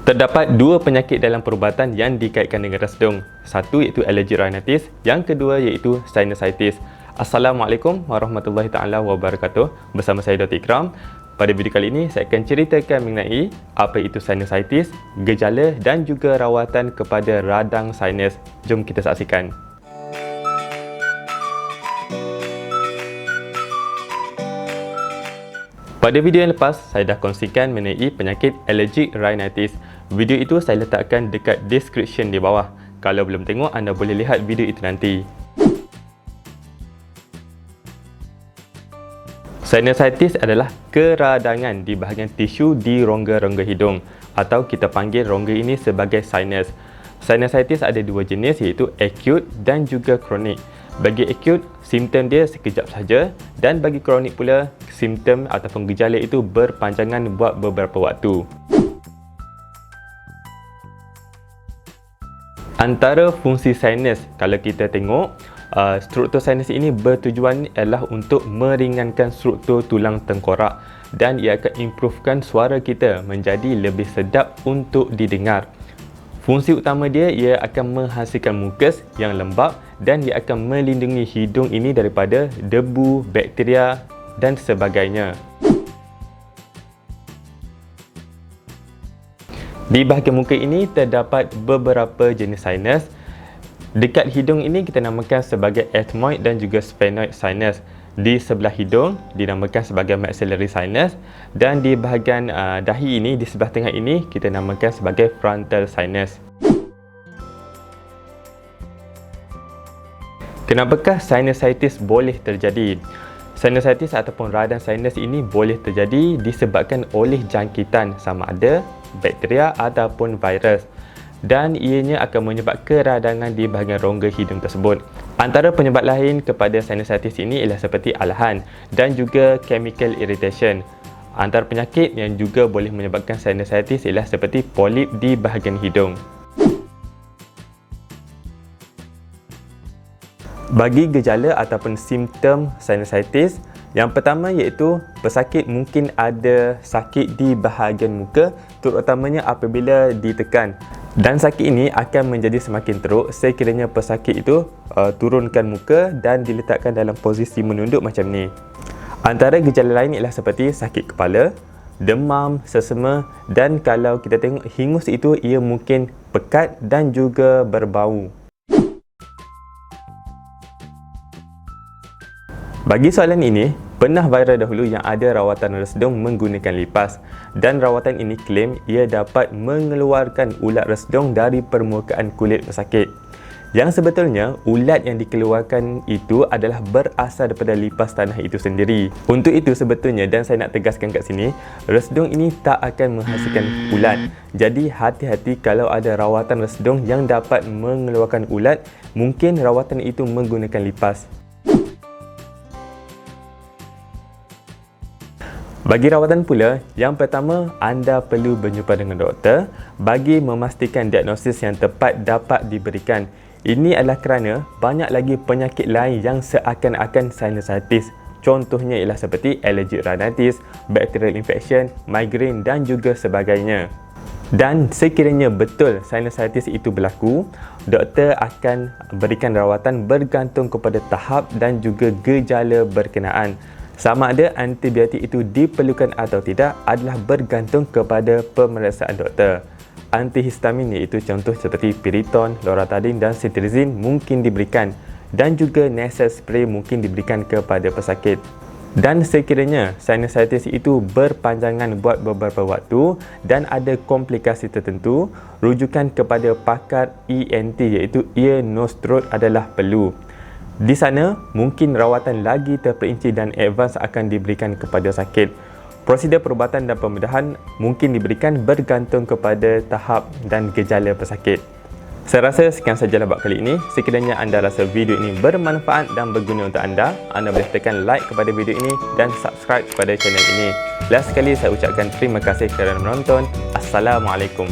Terdapat dua penyakit dalam perubatan yang dikaitkan dengan resdung. Satu iaitu allergic rhinitis, yang kedua iaitu sinusitis. Assalamualaikum warahmatullahi taala wabarakatuh. Bersama saya Dr. Ikram. Pada video kali ini saya akan ceritakan mengenai apa itu sinusitis, gejala dan juga rawatan kepada radang sinus. Jom kita saksikan. Pada video yang lepas, saya dah kongsikan mengenai penyakit allergic rhinitis. Video itu saya letakkan dekat description di bawah. Kalau belum tengok, anda boleh lihat video itu nanti. Sinusitis adalah keradangan di bahagian tisu di rongga-rongga hidung atau kita panggil rongga ini sebagai sinus. Sinusitis ada dua jenis iaitu acute dan juga kronik. Bagi acute, simptom dia sekejap saja dan bagi kronik pula, simptom ataupun gejala itu berpanjangan buat beberapa waktu. Antara fungsi sinus, kalau kita tengok, struktur sinus ini bertujuan adalah untuk meringankan struktur tulang tengkorak dan ia akan improvekan suara kita menjadi lebih sedap untuk didengar. Fungsi utama dia, ia akan menghasilkan mukus yang lembap dan ia akan melindungi hidung ini daripada debu, bakteria dan sebagainya. Di bahagian muka ini terdapat beberapa jenis sinus. Dekat hidung ini kita namakan sebagai ethmoid dan juga sphenoid sinus. Di sebelah hidung dinamakan sebagai maxillary sinus dan di bahagian dahi ini, di sebelah tengah ini kita namakan sebagai frontal sinus. Kenapakah sinusitis boleh terjadi? Sinusitis ataupun radang sinus ini boleh terjadi disebabkan oleh jangkitan sama ada bakteria ataupun virus dan ianya akan menyebabkan keradangan di bahagian rongga hidung tersebut. Antara penyebab lain kepada sinusitis ini ialah seperti alahan dan juga chemical irritation. Antara penyakit yang juga boleh menyebabkan sinusitis ialah seperti polip di bahagian hidung. Bagi gejala ataupun simptom sinusitis, yang pertama iaitu pesakit mungkin ada sakit di bahagian muka, terutamanya apabila ditekan. Dan sakit ini akan menjadi semakin teruk sekiranya pesakit itu turunkan muka dan diletakkan dalam posisi menunduk macam ni. Antara gejala lain ialah seperti sakit kepala, demam, sesama dan kalau kita tengok hingus itu ia mungkin pekat dan juga berbau. Bagi soalan ini, pernah viral dahulu yang ada rawatan resdung menggunakan lipas dan rawatan ini klaim ia dapat mengeluarkan ulat resdung dari permukaan kulit pesakit. Yang sebetulnya, ulat yang dikeluarkan itu adalah berasal daripada lipas tanah itu sendiri. Untuk itu sebetulnya, dan saya nak tegaskan kat sini, resdung ini tak akan menghasilkan ulat. Jadi hati-hati kalau ada rawatan resdung yang dapat mengeluarkan ulat, mungkin rawatan itu menggunakan lipas. Bagi rawatan pula, yang pertama anda perlu berjumpa dengan doktor bagi memastikan diagnosis yang tepat dapat diberikan. Ini adalah kerana banyak lagi penyakit lain yang seakan-akan sinusitis. Contohnya ialah seperti allergic rhinitis, bacterial infection, migraine dan juga sebagainya. Dan sekiranya betul sinusitis itu berlaku, doktor akan berikan rawatan bergantung kepada tahap dan juga gejala berkenaan. Sama ada antibiotik itu diperlukan atau tidak adalah bergantung kepada pemeriksaan doktor. Antihistamin iaitu contoh seperti Piriton, Loratadine dan Cetirizine mungkin diberikan dan juga nasal spray mungkin diberikan kepada pesakit. Dan sekiranya sinusitis itu berpanjangan buat beberapa waktu dan ada komplikasi tertentu, rujukan kepada pakar ENT iaitu ear, nose, throat adalah perlu. Di sana, mungkin rawatan lagi terperinci dan advance akan diberikan kepada sakit. Prosedur perubatan dan pembedahan mungkin diberikan bergantung kepada tahap dan gejala pesakit. Saya rasa sekian sajalah buat kali ini. Sekiranya anda rasa video ini bermanfaat dan berguna untuk anda boleh tekan like kepada video ini dan subscribe kepada channel ini. Last sekali saya ucapkan terima kasih kerana menonton. Assalamualaikum.